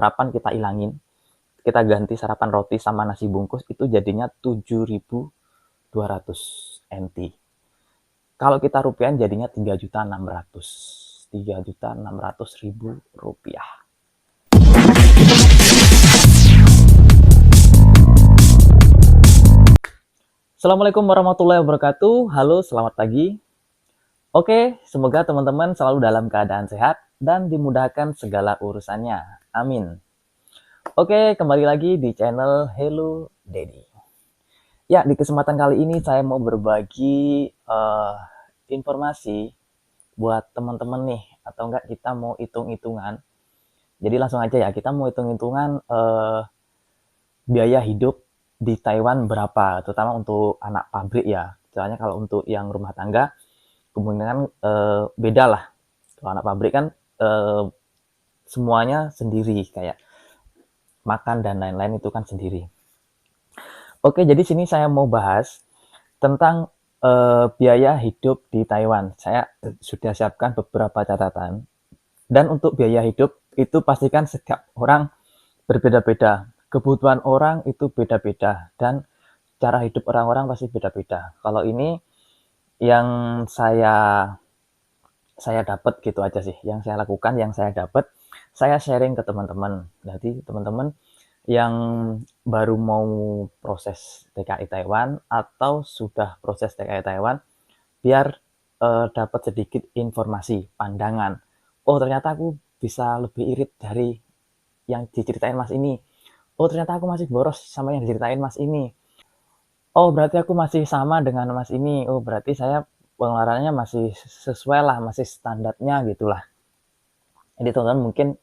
sarapan kita ilangin, kita ganti sarapan roti sama nasi bungkus, itu jadinya 7.200 NT. Kalau kita rupiahin jadinya 3.600.000. 3.600.000 rupiah. Assalamualaikum warahmatullahi wabarakatuh. Halo, selamat pagi. Oke, semoga teman-teman selalu dalam keadaan sehat dan dimudahkan segala urusannya. Amin. Oke, kembali lagi di channel Hello Daddy. Ya, di kesempatan kali ini saya mau berbagi informasi buat teman-teman nih, atau enggak kita mau hitung-hitungan. Jadi langsung aja ya, kita mau hitung-hitungan biaya hidup di Taiwan berapa, terutama untuk anak pabrik ya. Soalnya kalau untuk yang rumah tangga, kemungkinan beda lah. Kalau anak pabrik kan semuanya sendiri, kayak makan dan lain-lain itu kan sendiri. Oke, jadi sini saya mau bahas tentang biaya hidup di Taiwan. Saya sudah siapkan beberapa catatan. Dan untuk biaya hidup itu pastikan setiap orang berbeda-beda. Kebutuhan orang itu beda-beda dan cara hidup orang-orang pasti beda-beda. Kalau ini yang saya dapat gitu aja sih, yang saya lakukan, yang saya dapat, saya sharing ke teman-teman. Jadi teman-teman yang baru mau proses TKI Taiwan atau sudah proses TKI Taiwan, biar dapat sedikit informasi, pandangan. Oh, ternyata aku bisa lebih irit dari yang diceritain Mas ini. Oh, ternyata aku masih boros sama yang diceritain Mas ini. Oh, berarti aku masih sama dengan Mas ini. Oh, berarti saya pengeluarannya masih sesuai lah, masih standarnya gitulah. Jadi teman-teman mungkin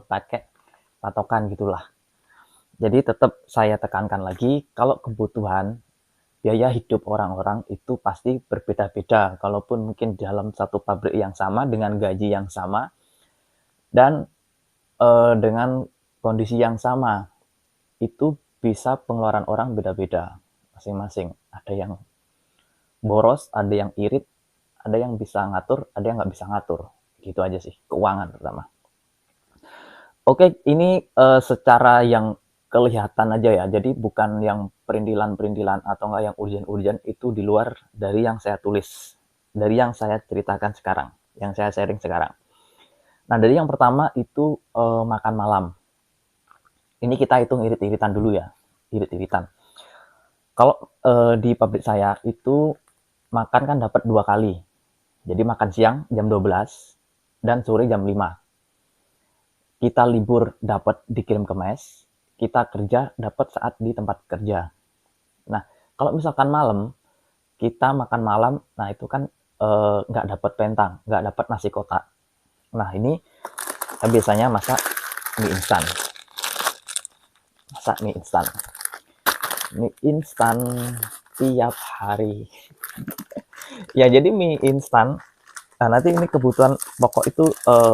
pakai patokan gitulah. Jadi tetap saya tekankan lagi, kalau kebutuhan biaya hidup orang-orang itu pasti berbeda-beda. Kalaupun mungkin dalam satu pabrik yang sama, dengan gaji yang sama, dan dengan kondisi yang sama, itu bisa pengeluaran orang beda-beda masing-masing. Ada yang boros, ada yang irit, ada yang bisa ngatur, ada yang nggak bisa ngatur. Gitu aja sih, keuangan terutama. Oke, ini secara yang kelihatan aja ya. Jadi bukan yang perintilan-perintilan atau enggak yang urgent-urgent, itu di luar dari yang saya tulis, dari yang saya ceritakan sekarang, yang saya sharing sekarang. Nah, dari yang pertama itu makan malam. Ini kita hitung irit-iritan dulu ya, irit-iritan. Kalau di pabrik saya itu makan kan dapat 2 kali. Jadi makan siang jam 12 dan sore jam 5. Kita libur dapat dikirim ke mes, kita kerja dapat saat di tempat kerja. Nah, kalau misalkan malam, kita makan malam, nah itu kan nggak dapat pentang, nggak dapat nasi kotak. Nah, ini saya biasanya masak mie instan. Masak mie instan. Mie instan tiap hari. Ya, jadi mie instan, nah nanti ini kebutuhan pokok itu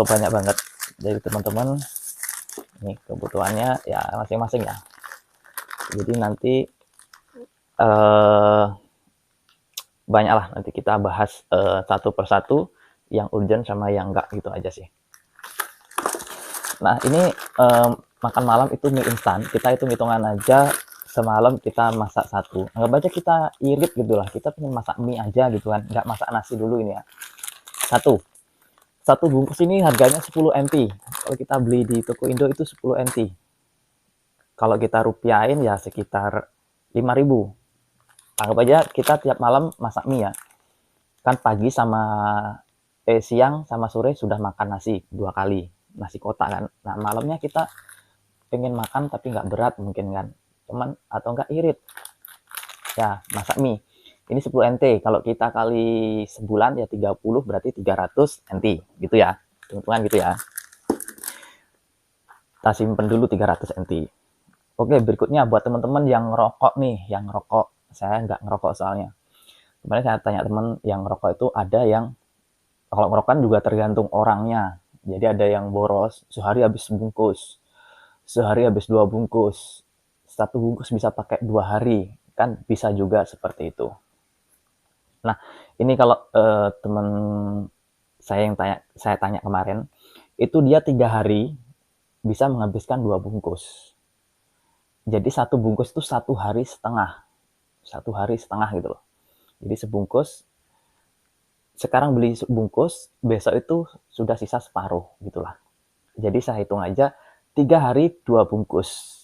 banyak banget. Jadi teman-teman, ini kebutuhannya ya masing-masing ya. Jadi nanti banyak lah, nanti kita bahas satu persatu, yang urgent sama yang enggak, gitu aja sih. Nah, ini makan malam itu mie instan, kita hitung-hitungan aja, semalam kita masak satu. Anggap aja kita irit gitu lah, kita pengen masak mie aja gitu kan, nggak masak nasi dulu ini ya. Satu bungkus ini harganya 10 NT. Kalau kita beli di toko Indo itu 10 NT. Kalau kita rupiahin ya sekitar 5.000. Anggap aja kita tiap malam masak mie ya. Kan pagi sama siang sama sore sudah makan nasi 2 kali, nasi kotak kan. Nah, malamnya kita pengen makan tapi nggak berat mungkin kan, cuman atau nggak irit ya, masak mie. Ini 10 NT, kalau kita kali sebulan ya 30, berarti 300 NT gitu ya, hitungan gitu ya. Kita simpen dulu 300 NT. Oke, berikutnya buat teman-teman yang ngerokok nih, yang ngerokok. Saya nggak ngerokok soalnya. Kemarin saya tanya teman yang ngerokok itu, ada yang, kalau ngerokok kan juga tergantung orangnya. Jadi ada yang boros, sehari habis sebungkus, sehari habis 2 bungkus, 1 bungkus bisa pakai 2 hari, kan bisa juga seperti itu. Nah, ini kalau teman saya yang saya tanya kemarin, itu dia 3 hari bisa menghabiskan 2 bungkus. Jadi satu bungkus itu 1 hari setengah gitu loh. Jadi sebungkus, sekarang beli sebungkus, besok itu sudah sisa separuh gitulah. Jadi saya hitung aja 3 hari 2 bungkus.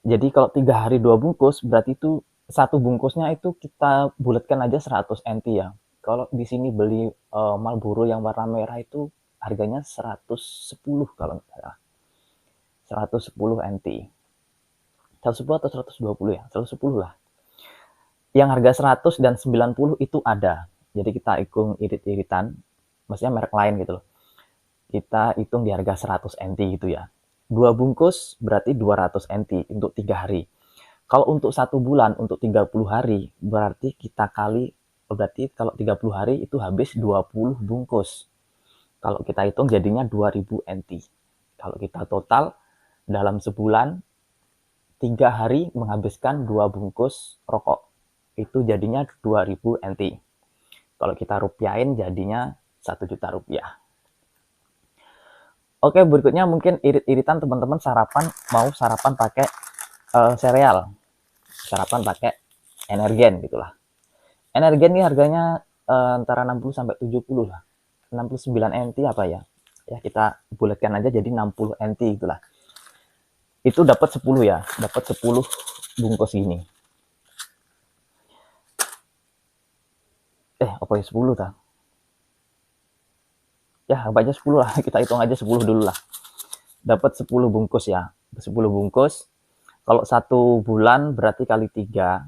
Jadi kalau 3 hari 2 bungkus, berarti itu satu bungkusnya itu kita bulatkan aja 100 NT ya. Kalau di sini beli Marlboro yang warna merah itu harganya 110 kalau nggak salah. 110 NT. 110 atau 120 ya? 110 lah. Yang harga 100 dan 90 itu ada. Jadi kita hitung irit-iritan, maksudnya merek lain gitu loh. Kita hitung di harga 100 NT gitu ya. 2 bungkus berarti 200 NT untuk 3 hari. Kalau untuk 1 bulan, untuk 30 hari, berarti kita kali, berarti kalau 30 hari itu habis 20 bungkus. Kalau kita hitung jadinya 2000 NT. Kalau kita total dalam sebulan, 3 hari menghabiskan 2 bungkus rokok. Itu jadinya 2000 NT. Kalau kita rupiahin jadinya 1 juta rupiah. Oke, berikutnya mungkin irit-iritan teman-teman mau sarapan pakai sereal. Sarapan pakai energen gitulah. Energen ini harganya antara 60 sampai 70 lah. 69 NT apa ya? Ya kita bulatkan aja jadi 60 NT gitulah. Itu dapat 10 ya, dapat 10 bungkus gini. Apa ya 10 ta? Ya, apa aja 10 lah, kita hitung aja 10 dulu lah. Dapat 10 bungkus ya. 10 bungkus. Kalau 1 bulan berarti kali 3.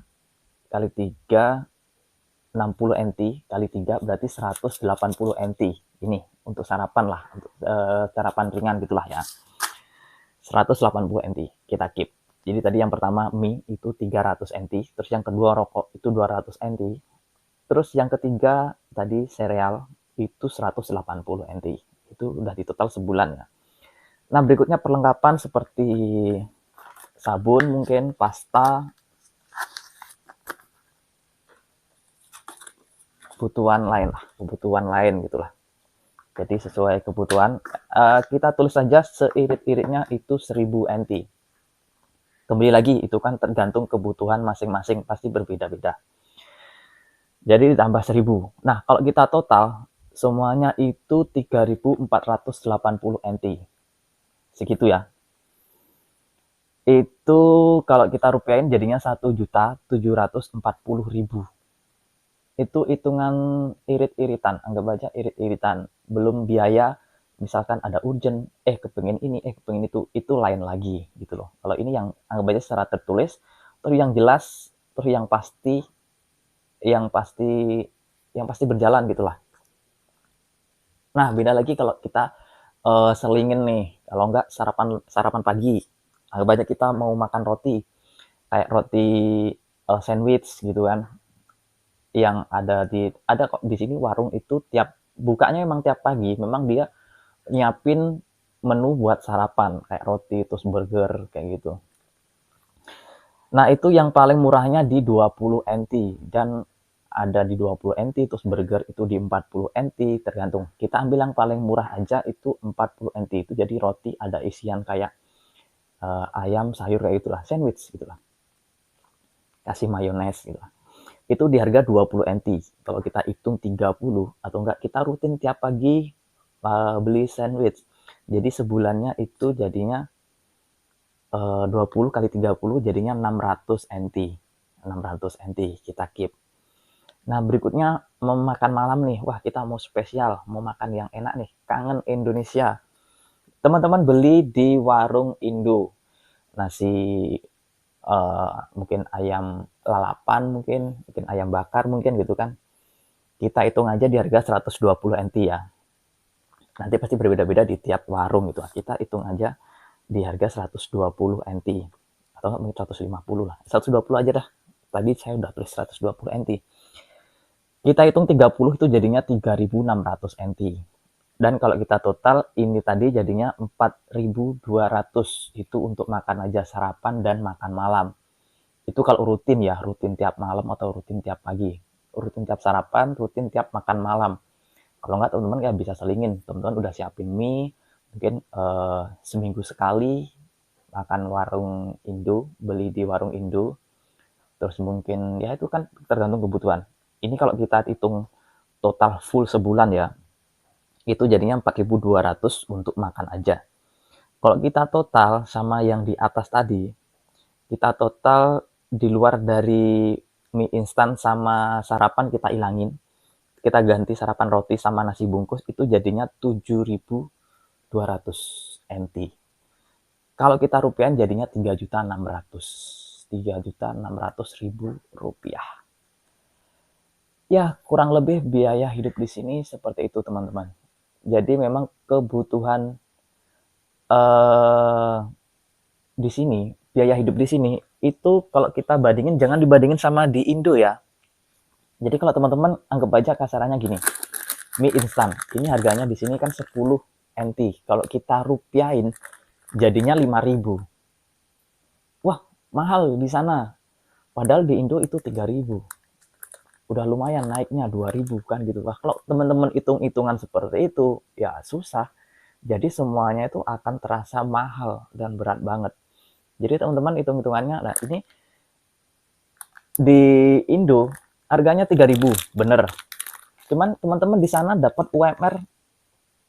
Kali 3 60 NT kali 3 berarti 180 NT. Ini untuk sarapan lah, untuk sarapan ringan gitulah ya. 180 NT kita keep. Jadi tadi yang pertama mie itu 300 NT, terus yang kedua rokok itu 200 NT. Terus yang ketiga tadi sereal itu 180 NT. Itu udah di total sebulan ya. Nah, berikutnya perlengkapan seperti sabun mungkin, pasta, kebutuhan lain gitulah. Jadi sesuai kebutuhan, kita tulis saja seirit-iritnya itu 1000 NT. Kembali lagi, itu kan tergantung kebutuhan masing-masing, pasti berbeda-beda. Jadi ditambah 1000. Nah, kalau kita total, semuanya itu 3480 NT. Segitu ya. Itu kalau kita rupiahin jadinya 1.740.000. Itu hitungan irit-iritan, anggap aja irit-iritan. Belum biaya, misalkan ada urgent, kepengin ini, kepengin itu lain lagi gitu loh. Kalau ini yang anggap aja secara tertulis, terus yang jelas, terus yang pasti berjalan gitulah. Nah, beda lagi kalau kita selingin nih, kalau enggak sarapan pagi. Anggap aja kita mau makan roti, kayak roti sandwich gitu kan. Yang ada kok di sini warung itu tiap bukanya memang tiap pagi, memang dia nyiapin menu buat sarapan kayak roti terus burger kayak gitu. Nah, itu yang paling murahnya di 20 NT dan ada di 20 NT terus burger itu di 40 NT tergantung. Kita ambil yang paling murah aja itu 40 NT itu jadi roti ada isian kayak ayam sayur kayak gitulah, sandwich gitulah. Kasih mayones gitu. Itu di harga 20 NT. Kalau kita hitung 30 atau enggak kita rutin tiap pagi beli sandwich. Jadi sebulannya itu jadinya 20 kali 30 jadinya 600 NT. 600 NT kita keep. Nah, berikutnya mau makan malam nih. Wah, kita mau spesial, mau makan yang enak nih. Kangen Indonesia. Teman-teman beli di warung Indo. Nasi mungkin ayam lalapan mungkin ayam bakar mungkin gitu kan. Kita hitung aja di harga 120 NT ya. Nanti pasti berbeda-beda di tiap warung gitu. Kita hitung aja di harga 120 NT atau mungkin 150 lah. 120 aja dah. Tadi saya udah tulis 120 NT. Kita hitung 30 itu jadinya 3.600 NT. Dan kalau kita total ini tadi jadinya 4.200 itu untuk makan aja sarapan dan makan malam. Itu kalau rutin ya, rutin tiap malam atau rutin tiap pagi. Rutin tiap sarapan, rutin tiap makan malam. Kalau nggak teman-teman kayak bisa selingin. Teman-teman udah siapin mie, Mungkin seminggu sekali makan warung Indo, beli di warung Indo, terus mungkin ya itu kan tergantung kebutuhan. Ini kalau kita hitung total full sebulan ya, itu jadinya 4.200 untuk makan aja. Kalau kita total sama yang di atas tadi, kita total di luar dari mie instan sama sarapan kita ilangin, kita ganti sarapan roti sama nasi bungkus, itu jadinya 7.200 NT. Kalau kita rupiah jadinya 3.600.000. 3.600.000 rupiah. Ya, kurang lebih biaya hidup di sini seperti itu, teman-teman. Jadi memang kebutuhan eh di sini, biaya hidup di sini itu kalau kita bandingin, jangan dibandingin sama di Indo ya. Jadi kalau teman-teman anggap aja kasarannya gini, mie instan ini harganya di sini kan 10 NT. Kalau kita rupiahin jadinya 5.000. Wah, mahal di sana. Padahal di Indo itu 3.000. Udah lumayan naiknya 2.000 kan gitu. Wah, kalau teman-teman hitung-hitungan seperti itu, ya susah. Jadi semuanya itu akan terasa mahal dan berat banget. Jadi teman-teman hitung-hitungannya, nah ini di Indo harganya 3.000, bener. Cuman teman-teman di sana dapat UMR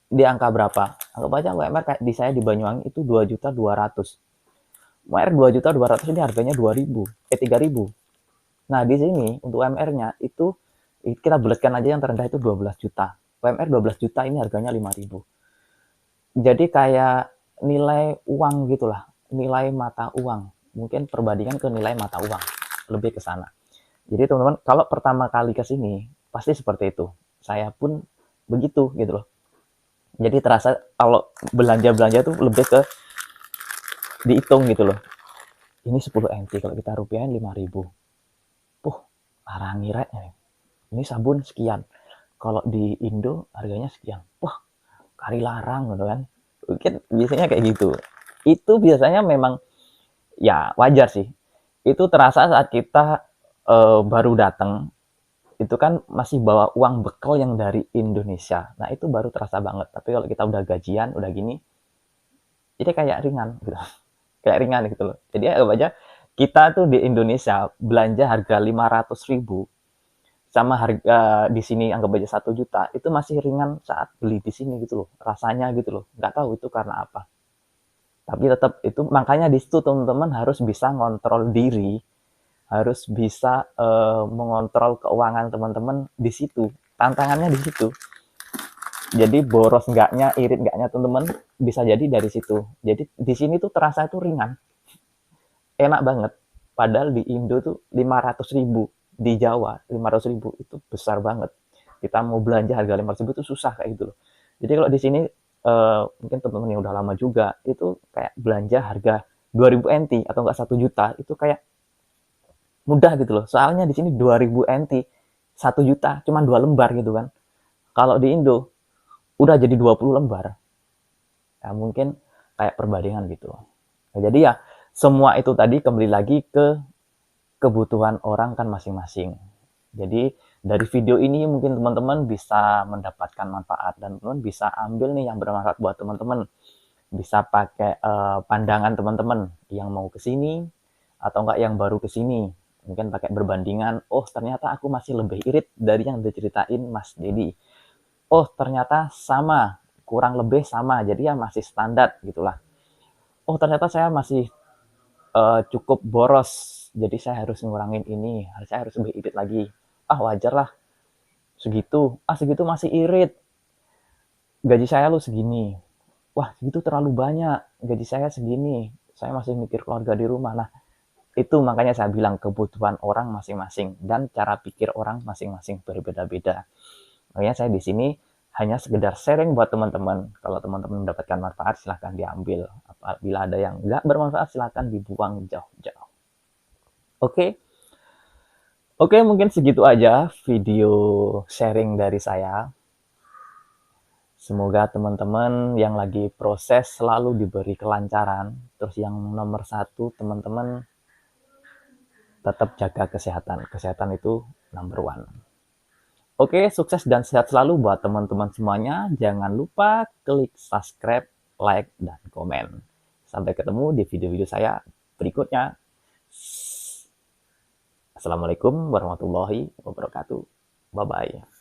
di angka berapa? Anggap aja UMR kayak di saya di Banyuwangi itu 2.200.000. UMR 2.200.000 ini harganya 3.000. Nah, di sini untuk UMR-nya itu kita bulatkan aja yang terendah itu 12 juta. UMR 12 juta ini harganya 5.000. Jadi kayak nilai uang gitulah, nilai mata uang. Mungkin perbandingan ke nilai mata uang, lebih ke sana. Jadi teman-teman, kalau pertama kali ke sini pasti seperti itu. Saya pun begitu gitu loh. Jadi terasa kalau belanja-belanja tuh lebih ke dihitung gitu loh. Ini 10 NT, kalau kita rupiahin 5.000. Puh, larang ngira. Ini sabun sekian. Kalau di Indo harganya sekian. Wah, kari larang gitu kan. Mungkin biasanya kayak gitu. Itu biasanya memang ya wajar sih. Itu terasa saat kita baru datang, itu kan masih bawa uang bekal yang dari Indonesia. Nah, itu baru terasa banget. Tapi kalau kita udah gajian, udah gini, jadi kayak ringan gitu. Kayak ringan gitu loh. Jadi anggap aja kita tuh di Indonesia belanja harga 500.000 sama harga di sini anggap aja 1 juta, itu masih ringan saat beli di sini gitu loh. Rasanya gitu loh. Nggak tahu itu karena apa. Tapi tetap itu makanya di situ teman-teman harus bisa ngontrol diri, harus bisa mengontrol keuangan teman-teman di situ. Tantangannya di situ. Jadi boros enggaknya, irit enggaknya teman-teman bisa jadi dari situ. Jadi di sini tuh terasa itu ringan, enak banget. Padahal di Indo tuh 500.000, di Jawa 500.000 itu besar banget. Kita mau belanja harga 500.000 itu susah kayak gitu loh. Jadi kalau di sini mungkin teman-teman yang udah lama juga itu kayak belanja harga 2.000 NT atau enggak 1 juta itu kayak mudah gitu loh. Soalnya di sini 2.000 NT 1 juta cuman 2 lembar gitu kan. Kalau di Indo udah jadi 20 lembar. Ya mungkin kayak perbandingan gitu. Nah, jadi ya semua itu tadi kembali lagi ke kebutuhan orang kan masing-masing. Jadi dari video ini mungkin teman-teman bisa mendapatkan manfaat dan teman-teman bisa ambil nih yang bermanfaat buat teman-teman. Bisa pakai pandangan teman-teman yang mau ke sini atau enggak yang baru ke sini. Mungkin pakai berbandingan, oh ternyata aku masih lebih irit dari yang diceritain Mas Dedi. Oh ternyata sama, kurang lebih sama, jadi ya masih standar gitulah. Oh ternyata saya masih cukup boros, jadi saya harus ngurangin ini, saya harus lebih irit lagi. Ah wajar lah, segitu, segitu masih irit, gaji saya lu segini, wah segitu terlalu banyak, gaji saya segini, saya masih mikir keluarga di rumah. Nah itu makanya saya bilang kebutuhan orang masing-masing dan cara pikir orang masing-masing berbeda-beda. Makanya saya di sini hanya sekedar sharing buat teman-teman. Kalau teman-teman mendapatkan manfaat, silahkan diambil. Apabila ada yang nggak bermanfaat, silahkan dibuang jauh-jauh. Oke, oke mungkin segitu aja video sharing dari saya. Semoga teman-teman yang lagi proses selalu diberi kelancaran. Terus yang nomor satu, teman-teman tetap jaga kesehatan. Kesehatan itu number one. Oke, sukses dan sehat selalu buat teman-teman semuanya. Jangan lupa klik subscribe like, dan komen. Sampai ketemu di video-video saya berikutnya. Assalamualaikum warahmatullahi wabarakatuh. Bye-bye.